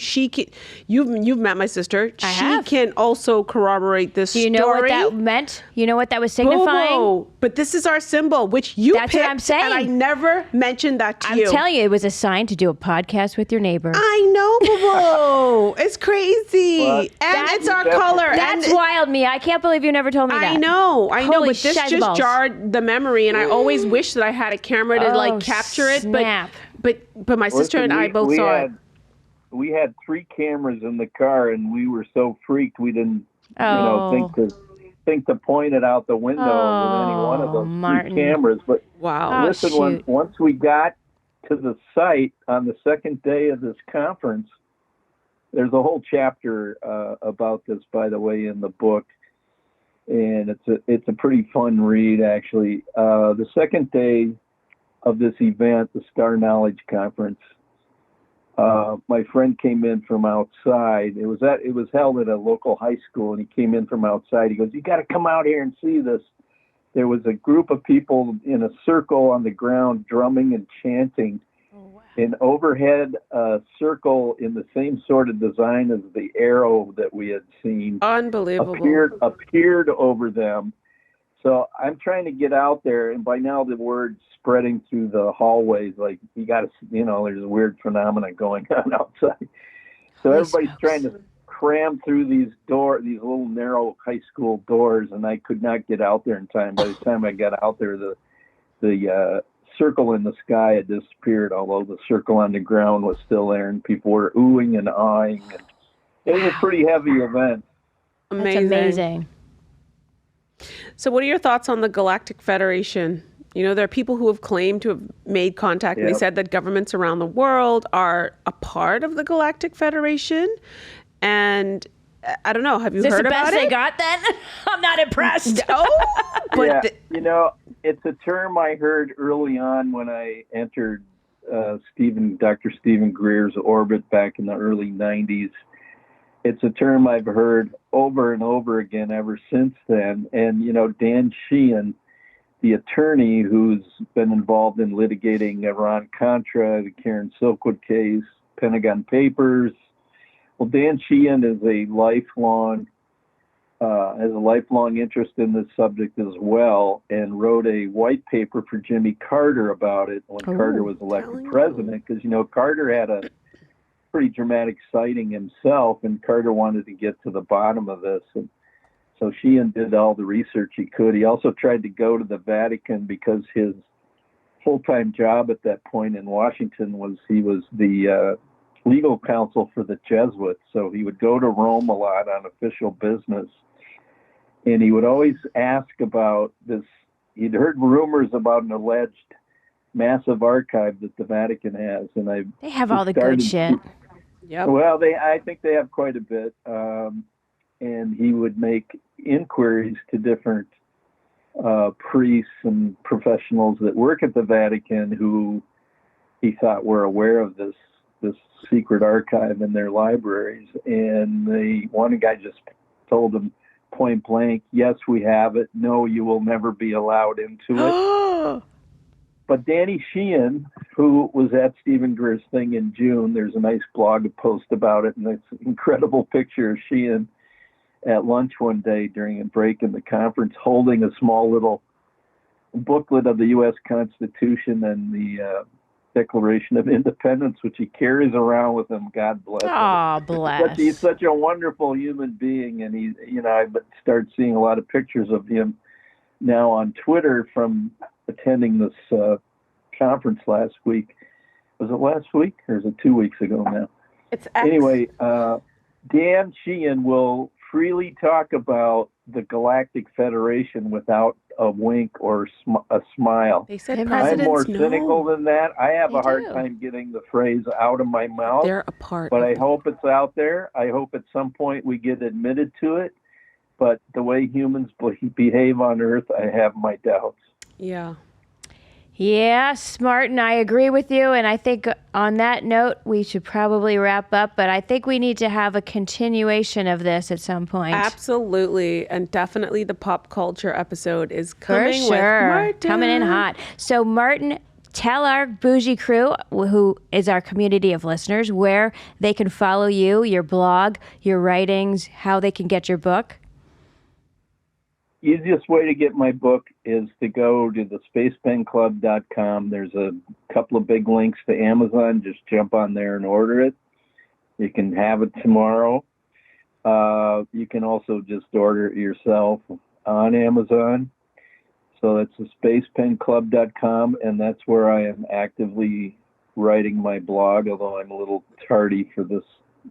Speaker 4: You've met my sister. She can also corroborate this story.
Speaker 3: Do you know what that meant? You know what that was signifying?
Speaker 4: But this is our symbol, which you
Speaker 3: That's
Speaker 4: picked,
Speaker 3: what I'm saying.
Speaker 4: and I never mentioned that to you.
Speaker 3: I'm telling you, it was a sign to do a podcast with your neighbor.
Speaker 4: I know, Boo. It's crazy. And it's our color.
Speaker 3: That's wild, me. I can't believe you never told me that.
Speaker 4: I know.
Speaker 3: Holy
Speaker 4: But this just jarred the memory, and I always wish that I had a camera to capture it.
Speaker 3: Snap.
Speaker 4: But my sister and I both saw it.
Speaker 5: We had 3 cameras in the car, and we were so freaked we didn't, think to point it out the window with any one of those 3 cameras. But listen, once we got to the site on the second day of this conference, there's a whole chapter about this, by the way, in the book. and it's a pretty fun read, actually. The second day of this event, the Star Knowledge Conference, my friend came in from outside. It was held at a local high school, and he came in from outside. He goes, "You got to come out here and see this." There was a group of people in a circle on the ground drumming and chanting. An overhead circle in the same sort of design as the arrow that we had seen
Speaker 4: Unbelievable.
Speaker 5: appeared over them. So I'm trying to get out there, and by now the word's spreading through the hallways. Like, you got to, there's a weird phenomena going on outside. So everybody's trying to cram through these little narrow high school doors, and I could not get out there in time. By the time I got out there, the circle in the sky had disappeared, although the circle on the ground was still there, and people were oohing and aahing. And it was a pretty heavy event.
Speaker 3: That's amazing.
Speaker 4: So what are your thoughts on the Galactic Federation? There are people who have claimed to have made contact, and they said that governments around the world are a part of the Galactic Federation. And I don't know, have you heard about it?
Speaker 3: Is this the best they got then? I'm not impressed.
Speaker 4: But
Speaker 5: it's a term I heard early on when I entered Dr. Stephen Greer's orbit back in the early 90s. It's a term I've heard over and over again ever since then. And, Dan Sheehan, the attorney who's been involved in litigating Iran-Contra, the Karen Silkwood case, Pentagon Papers. Well, Dan Sheehan is has a lifelong interest in this subject as well, and wrote a white paper for Jimmy Carter about it when Carter was elected president, because, Carter had a pretty dramatic sighting himself, and Carter wanted to get to the bottom of this. And so Sheehan did all the research he could. He also tried to go to the Vatican because his full-time job at that point in Washington was he was the legal counsel for the Jesuits. So he would go to Rome a lot on official business. And he would always ask about this. He'd heard rumors about an alleged massive archive that the Vatican has. And
Speaker 3: they have all the good shit.
Speaker 4: Yep.
Speaker 5: Well, I think they have quite a bit. And he would make inquiries to different priests and professionals that work at the Vatican who he thought were aware of this secret archive in their libraries. And one guy just told him point blank, "Yes, we have it. No, you will never be allowed into it." But Danny Sheehan, who was at Stephen Greer's thing in June, there's a nice blog post about it, and it's an incredible picture of Sheehan at lunch one day during a break in the conference, holding a small little booklet of the U.S. Constitution and the Declaration of Independence, which he carries around with him. God bless him.
Speaker 3: Oh, bless.
Speaker 5: He's such a wonderful human being, and I started seeing a lot of pictures of him now on Twitter from attending this conference last week. Was it last week, or is it 2 weeks ago now?
Speaker 4: It's
Speaker 5: anyway. Dan Sheehan will freely talk about the Galactic Federation without a wink or a smile.
Speaker 4: They said
Speaker 5: I'm more cynical than that. I have a hard
Speaker 3: do.
Speaker 5: time getting the phrase out of my mouth.
Speaker 4: They're a part.
Speaker 5: But I hope it's out there. I hope at some point we get admitted to it. But the way humans behave on Earth, I have my doubts.
Speaker 4: Yeah.
Speaker 3: Yes, Martin, I agree with you. And I think on that note, we should probably wrap up. But I think we need to have a continuation of this at some point.
Speaker 4: Absolutely. And definitely the pop culture episode is coming
Speaker 3: For sure.
Speaker 4: with Martin.
Speaker 3: Coming in hot. So, Martin, tell our Bougie crew, who is our community of listeners, where they can follow you, your blog, your writings, how they can get your book.
Speaker 5: Easiest way to get my book is to go to the spacepenclub.com. There's a couple of big links to Amazon. Just jump on there and order it. You can have it tomorrow. You can also just order it yourself on Amazon. So that's the spacepenclub.com, and that's where I am actively writing my blog, although I'm a little tardy for this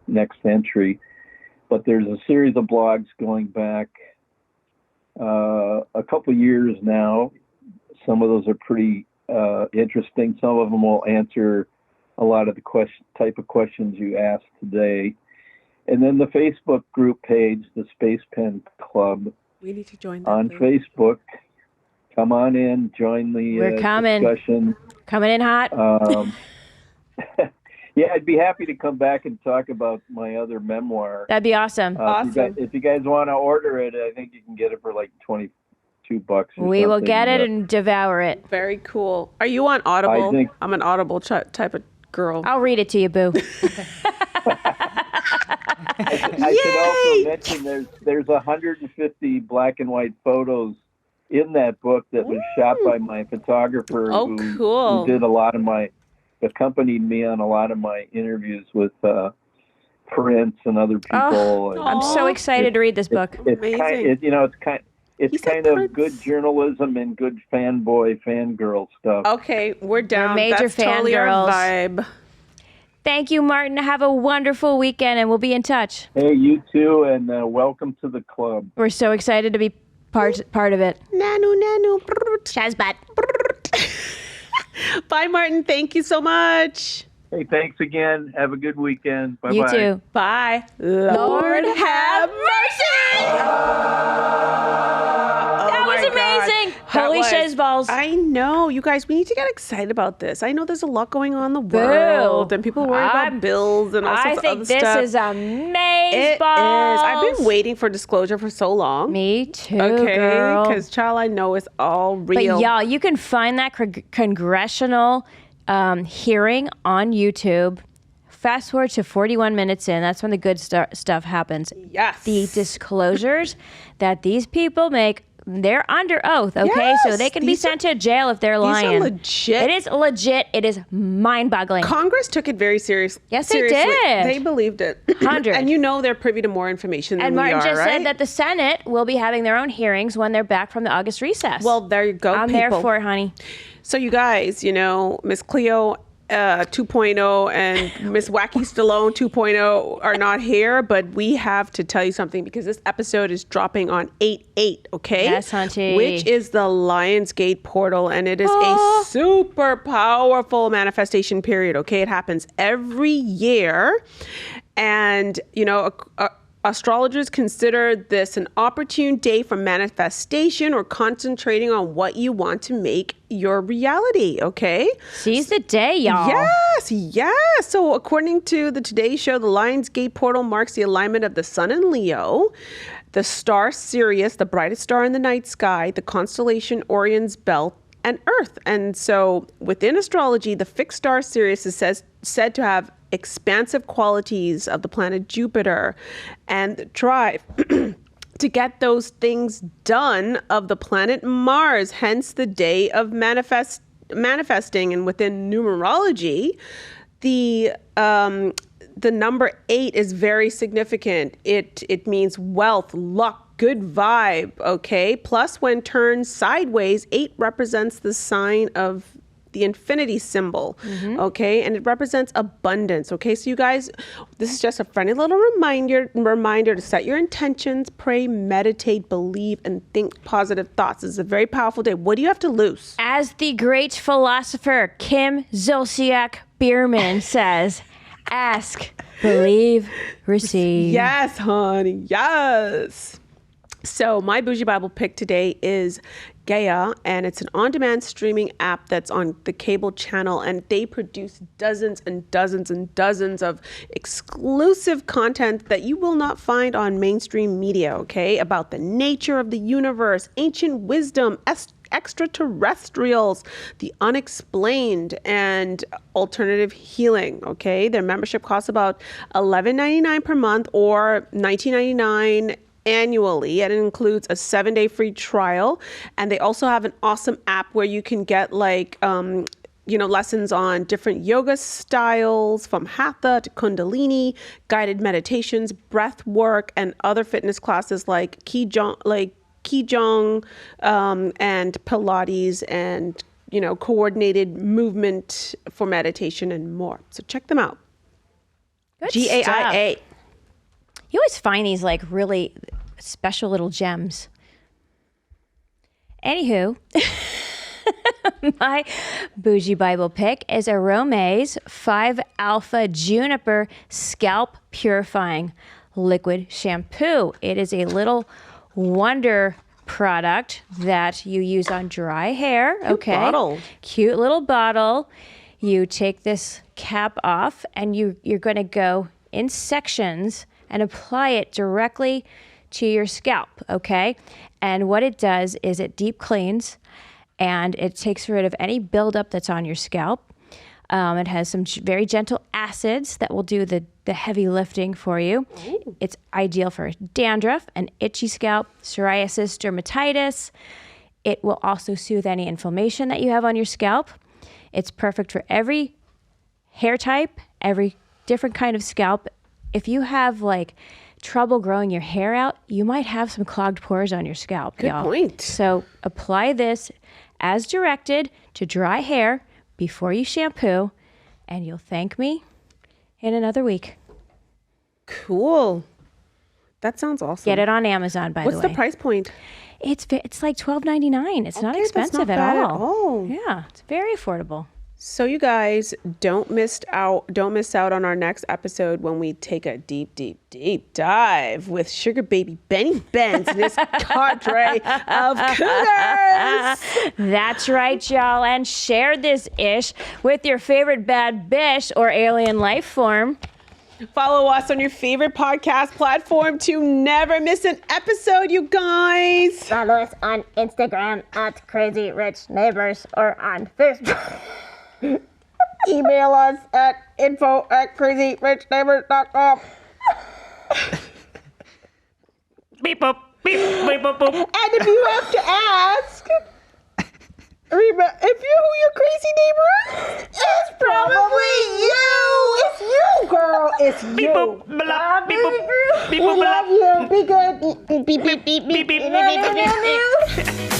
Speaker 5: next entry. But there's a series of blogs going back a couple years now. Some of those are pretty interesting. Some of them will answer a lot of the type of questions you asked today. And then the Facebook group page, the Space Pen Club,
Speaker 4: We need to join that
Speaker 5: on
Speaker 4: group.
Speaker 5: Facebook. Come on in, join the
Speaker 3: We're coming.
Speaker 5: discussion.
Speaker 3: Coming in hot.
Speaker 5: Yeah, I'd be happy to come back and talk about my other memoir.
Speaker 3: That'd be awesome.
Speaker 5: If you guys want to order it, I think you can get it for like $22 or
Speaker 3: We will
Speaker 5: something.
Speaker 3: get it and devour it.
Speaker 4: Very cool. Are you on Audible?
Speaker 5: I think-
Speaker 4: I'm an Audible type of girl.
Speaker 3: I'll read it to you, boo.
Speaker 5: I should also mention there's 150 black and white photos in that book that was shot by my photographer
Speaker 4: Oh, cool.
Speaker 5: who did accompanied me on a lot of my interviews with Prince and other people. And
Speaker 3: I'm so excited to read this book.
Speaker 5: it's
Speaker 4: Amazing.
Speaker 5: it's
Speaker 4: said
Speaker 5: kind of
Speaker 4: Prince.
Speaker 5: good journalism and good fangirl stuff.
Speaker 4: Okay, we're down.
Speaker 3: major
Speaker 4: That's totally our
Speaker 3: fangirls.
Speaker 4: vibe.
Speaker 3: Thank you, Martin. Have a wonderful weekend, and we'll be in touch.
Speaker 5: Hey, you too, and welcome to the club.
Speaker 3: We're so excited to be part of it.
Speaker 4: Nanu.
Speaker 3: Shazbot.
Speaker 4: Bye, Martin. Thank you so much.
Speaker 5: Hey, thanks again. Have a good weekend. Bye-bye.
Speaker 3: You too.
Speaker 4: Bye. Lord have mercy.
Speaker 3: That was amazing. Holy shizballs.
Speaker 4: I know. You guys, we need to get excited about this. I know there's a lot going on in the world, and people worry about bills and all sorts
Speaker 3: I
Speaker 4: of
Speaker 3: think
Speaker 4: other
Speaker 3: this
Speaker 4: stuff.
Speaker 3: is amazing.
Speaker 4: It is. I've been waiting for disclosure for so long.
Speaker 3: Me too,
Speaker 4: Okay,
Speaker 3: girl.
Speaker 4: because child, I know it's all
Speaker 3: But
Speaker 4: real.
Speaker 3: y'all, you can find that congressional hearing on YouTube. Fast forward to 41 minutes in. That's when the good stuff happens.
Speaker 4: Yes.
Speaker 3: The disclosures that these people make, they're under oath, okay?
Speaker 4: Yes,
Speaker 3: So they can be
Speaker 4: these
Speaker 3: sent to jail if they're lying.
Speaker 4: are legit.
Speaker 3: It is legit. It is mind-boggling.
Speaker 4: Congress took it very seriously.
Speaker 3: Yes, they did.
Speaker 4: They believed it.
Speaker 3: 100.
Speaker 4: And you know they're privy to more information than
Speaker 3: And
Speaker 4: we
Speaker 3: Martin
Speaker 4: are,
Speaker 3: just
Speaker 4: right?
Speaker 3: said that the Senate will be having their own hearings when they're back from the August recess.
Speaker 4: Well, there you go,
Speaker 3: I'm there
Speaker 4: people.
Speaker 3: for it, honey.
Speaker 4: So you guys, Miss Cleo 2.0 and Miss Wacky Stallone 2.0 are not here, but we have to tell you something because this episode is dropping on 8/8, okay?
Speaker 3: Yes, hunty.
Speaker 4: Which is the Lionsgate portal, and it is a super powerful manifestation period, okay? It happens every year, and, astrologers consider this an opportune day for manifestation or concentrating on what you want to make your reality, okay?
Speaker 3: Seize the day, y'all.
Speaker 4: Yes. So according to the Today Show, the Lionsgate portal marks the alignment of the sun in Leo, the star Sirius, the brightest star in the night sky, the constellation Orion's belt, and Earth. And so within astrology, the fixed star Sirius is said to have expansive qualities of the planet Jupiter and the drive to get those things done of the planet Mars, hence the day of manifesting. And within numerology, the number 8 is very significant. It means wealth, luck, good vibe, okay? Plus, when turned sideways, 8 represents the sign of the infinity symbol, okay? And it represents abundance, okay? So you guys, this is just a friendly little reminder to set your intentions, pray, meditate, believe, and think positive thoughts. This is a very powerful day. What do you have to lose?
Speaker 3: As the great philosopher Kim Zolciak Bierman says, ask, believe, receive.
Speaker 4: Yes, honey, yes. So my Bougie Bible pick today is Gaia, and it's an on-demand streaming app that's on the cable channel, and they produce dozens and dozens and dozens of exclusive content that you will not find on mainstream media, okay? About the nature of the universe, ancient wisdom, extraterrestrials, the unexplained, and alternative healing, okay? Their membership costs about $11.99 per month or $19.99 annually, and it includes a 7-day free trial. And they also have an awesome app where you can get lessons on different yoga styles from Hatha to Kundalini, guided meditations, breath work, and other fitness classes like Qigong, and Pilates, and coordinated movement for meditation and more. So check them out.
Speaker 3: Good
Speaker 4: GAIA.
Speaker 3: stuff. You always find these really special little gems. Anywho, my Bougie Bible pick is Aroma's 5-alpha juniper scalp purifying liquid shampoo. It is a little wonder product that you use on dry hair. Okay.
Speaker 4: bottle.
Speaker 3: Cute little bottle. You take this cap off and you're going to go in sections and apply it directly to your scalp, okay? And what it does is it deep cleans and it takes rid of any buildup that's on your scalp. It has some very gentle acids that will do the heavy lifting for you. Ooh. It's ideal for dandruff, an itchy scalp, psoriasis, dermatitis. It will also soothe any inflammation that you have on your scalp. It's perfect for every hair type, every different kind of scalp. If you have like trouble growing your hair out, you might have some clogged pores on your scalp.
Speaker 4: Good point.
Speaker 3: So apply this as directed to dry hair before you shampoo, and you'll thank me in another week.
Speaker 4: Cool. That sounds awesome.
Speaker 3: Get it on Amazon, by the way.
Speaker 4: What's the price point?
Speaker 3: It's like $12.99. It's not
Speaker 4: Okay, that's
Speaker 3: expensive
Speaker 4: not bad
Speaker 3: at
Speaker 4: at
Speaker 3: all.
Speaker 4: all.
Speaker 3: Yeah, it's very affordable.
Speaker 4: So you guys don't miss out on our next episode when we take a deep dive with Sugar Baby Benny Benz and his cadre of cougars.
Speaker 3: That's right, y'all. And share this ish with your favorite bad bish or alien life form.
Speaker 4: Follow us on your favorite podcast platform to never miss an episode, you guys.
Speaker 2: Follow us on Instagram at Crazy Rich Neighbors or on Facebook. Email us at info@crazyrichneighbors.com.
Speaker 6: Beep boop, beep boop boop boop.
Speaker 2: And if you have to ask, remember, if you who your crazy neighbor is, it's probably you. It's you, girl. It's you.
Speaker 6: Beep boop, blah, beep boop, beep
Speaker 2: We
Speaker 6: boop,
Speaker 2: love
Speaker 6: blah.
Speaker 2: you. Be good. Beep, beep, beep, beep, beep.
Speaker 6: Beep, beep, beep, beep, beep, beep.